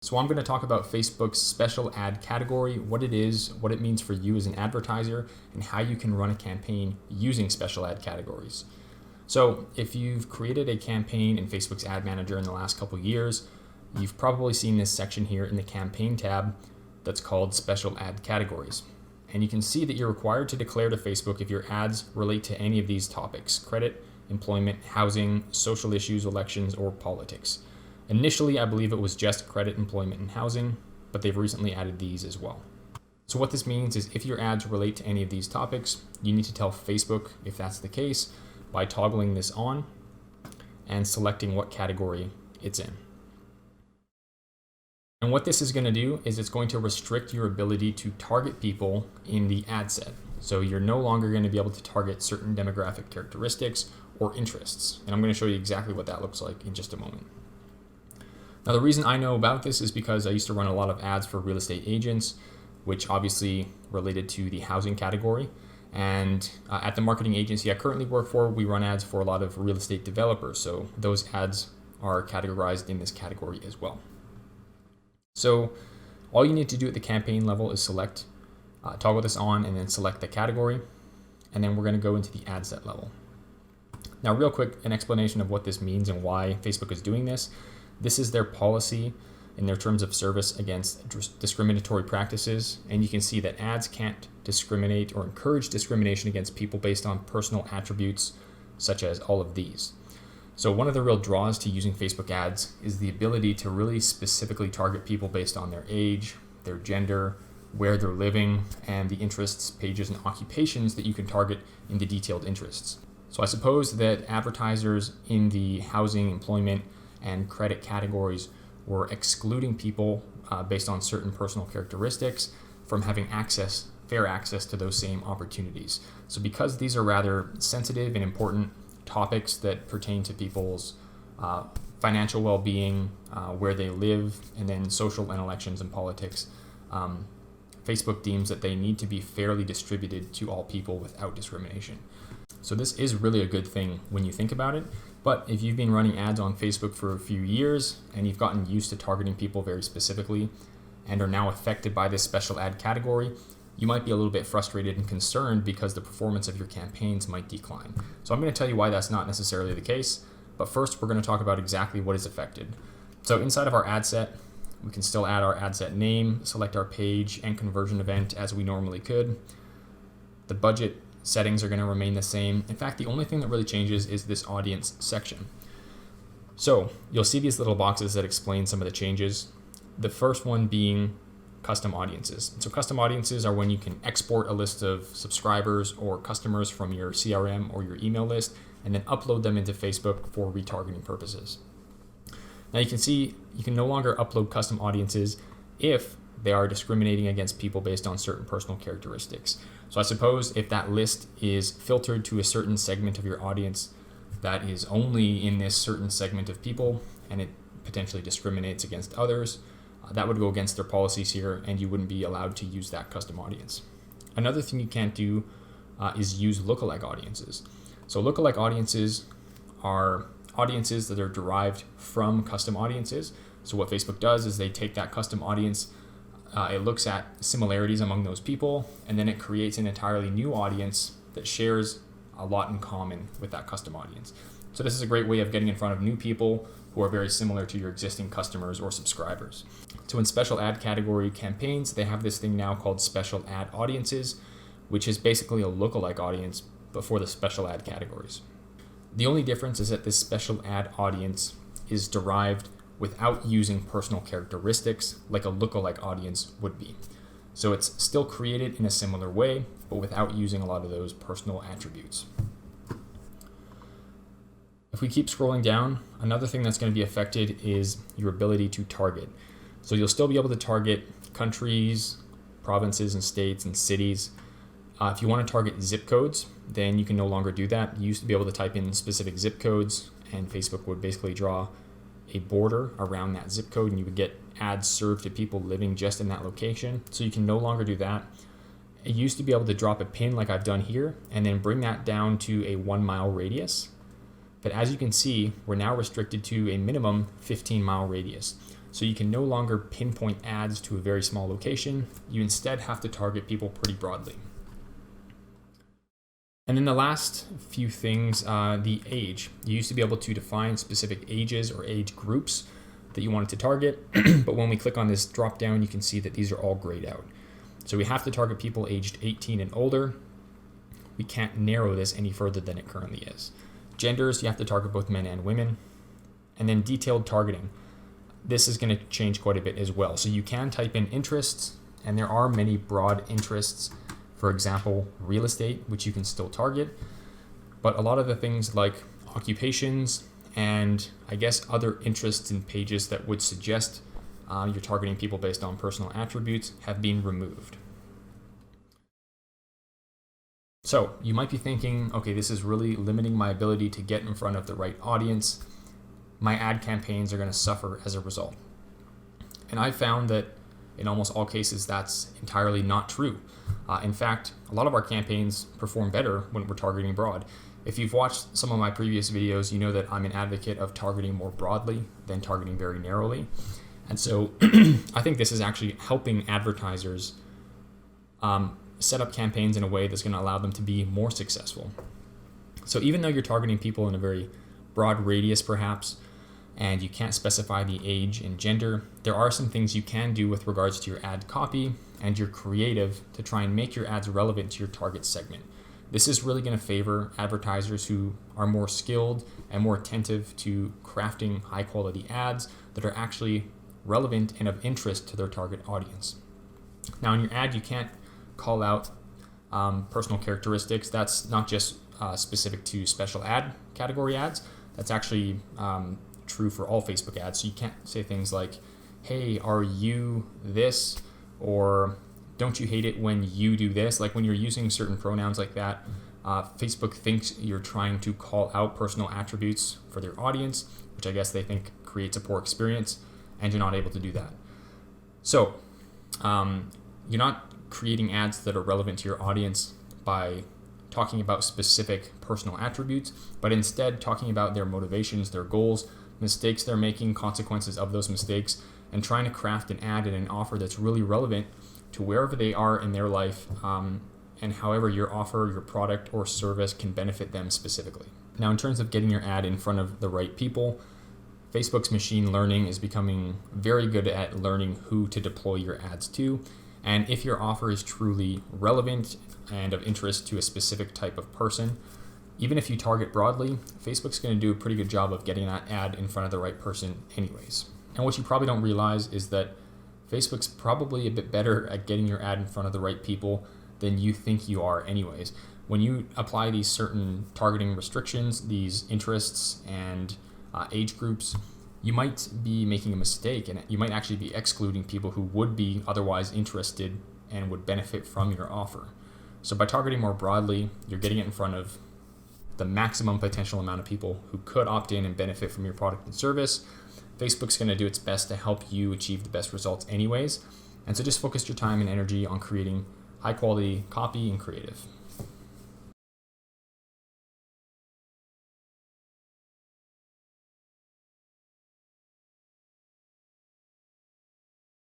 So I'm going to talk about Facebook's special ad category, what it is, what it means for you as an advertiser, and how you can run a campaign using special ad categories. So if you've created a campaign in Facebook's Ad Manager in the last couple of years, you've probably seen this section here in the campaign tab that's called special ad categories. And you can see that you're required to declare to Facebook if your ads relate to any of these topics: credit, employment, housing, social issues, elections, or politics. Initially, I believe it was just credit, employment, and housing, but they've recently added these as well. So what this means is if your ads relate to any of these topics, you need to tell Facebook if that's the case by toggling this on and selecting what category it's in. And what this is going to do is it's going to restrict your ability to target people in the ad set. So you're no longer going to be able to target certain demographic characteristics or interests. And I'm going to show you exactly what that looks like in just a moment. Now, the reason I know about this is because I used to run a lot of ads for real estate agents, which obviously related to the housing category. And at the marketing agency I currently work for, we run ads for a lot of real estate developers. So those ads are categorized in this category as well. So all you need to do at the campaign level is select, toggle this on, and then select the category. And then we're going to go into the ad set level. Now, real quick, an explanation of what this means and why Facebook is doing this. This is their policy in their terms of service against discriminatory practices. And you can see that ads can't discriminate or encourage discrimination against people based on personal attributes, such as all of these. So one of the real draws to using Facebook ads is the ability to really specifically target people based on their age, their gender, where they're living, and the interests, pages, and occupations that you can target in the detailed interests. So I suppose that advertisers in the housing, employment, and credit categories were excluding people based on certain personal characteristics from having fair access to those same opportunities. So because these are rather sensitive and important topics that pertain to people's financial well-being, where they live, and then social and elections and politics, Facebook deems that they need to be fairly distributed to all people without discrimination. So this is really a good thing when you think about it. But if you've been running ads on Facebook for a few years and you've gotten used to targeting people very specifically and are now affected by this special ad category, you might be a little bit frustrated and concerned because the performance of your campaigns might decline. So I'm going to tell you why that's not necessarily the case. But first, we're going to talk about exactly what is affected. So inside of our ad set, we can still add our ad set name, select our page and conversion event as we normally could. The budget settings are going to remain the same. In fact, the only thing that really changes is this audience section. So you'll see these little boxes that explain some of the changes. The first one being custom audiences. So custom audiences are when you can export a list of subscribers or customers from your CRM or your email list and then upload them into Facebook for retargeting purposes. Now you can see you can no longer upload custom audiences if they are discriminating against people based on certain personal characteristics. So I suppose if that list is filtered to a certain segment of your audience that is only in this certain segment of people and it potentially discriminates against others, that would go against their policies here and you wouldn't be allowed to use that custom audience. Another thing you can't do is use lookalike audiences. So lookalike audiences are audiences that are derived from custom audiences. So what Facebook does is they take that custom audience, it looks at similarities among those people, and then it creates an entirely new audience that shares a lot in common with that custom audience. So this is a great way of getting in front of new people who are very similar to your existing customers or subscribers. So in special ad category campaigns, they have this thing now called special ad audiences, which is basically a lookalike audience, but for the special ad categories. The only difference is that this special ad audience is derived without using personal characteristics like a lookalike audience would be. So it's still created in a similar way, but without using a lot of those personal attributes. If we keep scrolling down, another thing that's going to be affected is your ability to target. So you'll still be able to target countries, provinces and states and cities. If you want to target zip codes, then you can no longer do that. You used to be able to type in specific zip codes and Facebook would basically draw a border around that zip code and you would get ads served to people living just in that location. So you can no longer do that. It used to be able to drop a pin like I've done here and then bring that down to a 1 mile radius. But as you can see, we're now restricted to a minimum 15-mile radius. So you can no longer pinpoint ads to a very small location. You instead have to target people pretty broadly. And then the last few things, the age. You used to be able to define specific ages or age groups that you wanted to target, but when we click on this drop down, you can see that these are all grayed out. So we have to target people aged 18 and older. We can't narrow this any further than it currently is. Genders, you have to target both men and women. And then detailed targeting. This is going to change quite a bit as well. So you can type in interests, and there are many broad interests. For example, real estate, which you can still target. But a lot of the things like occupations and I guess other interests in pages that would suggest you're targeting people based on personal attributes have been removed. So you might be thinking, okay, this is really limiting my ability to get in front of the right audience. My ad campaigns are going to suffer as a result. And I found that in almost all cases, that's entirely not true. In fact, a lot of our campaigns perform better when we're targeting broad. If you've watched some of my previous videos, you know that I'm an advocate of targeting more broadly than targeting very narrowly. And so I think this is actually helping advertisers set up campaigns in a way that's going to allow them to be more successful. So even though you're targeting people in a very broad radius perhaps, and you can't specify the age and gender, there are some things you can do with regards to your ad copy and your creative to try and make your ads relevant to your target segment. This is really going to favor advertisers who are more skilled and more attentive to crafting high quality ads that are actually relevant and of interest to their target audience. Now in your ad, you can't call out personal characteristics. That's not just specific to special ad category ads. That's actually true for all Facebook ads. So you can't say things like, hey, are you this? Or don't you hate it when you do this? Like when you're using certain pronouns like that, Facebook thinks you're trying to call out personal attributes for their audience, which I guess they think creates a poor experience, and you're not able to do that. So you're not creating ads that are relevant to your audience by talking about specific personal attributes, but instead talking about their motivations, their goals, mistakes they're making, consequences of those mistakes, and trying to craft an ad and an offer that's really relevant to wherever they are in their life, and however your offer, your product, or service can benefit them specifically. Now, in terms of getting your ad in front of the right people, Facebook's machine learning is becoming very good at learning who to deploy your ads to. And if your offer is truly relevant and of interest to a specific type of person, even if you target broadly, Facebook's going to do a pretty good job of getting that ad in front of the right person anyways. And what you probably don't realize is that Facebook's probably a bit better at getting your ad in front of the right people than you think you are anyways. When you apply these certain targeting restrictions, these interests and age groups, you might be making a mistake, and you might actually be excluding people who would be otherwise interested and would benefit from your offer. So by targeting more broadly, you're getting it in front of the maximum potential amount of people who could opt in and benefit from your product and service. Facebook's going to do its best to help you achieve the best results anyways. And so just focus your time and energy on creating high quality copy and creative.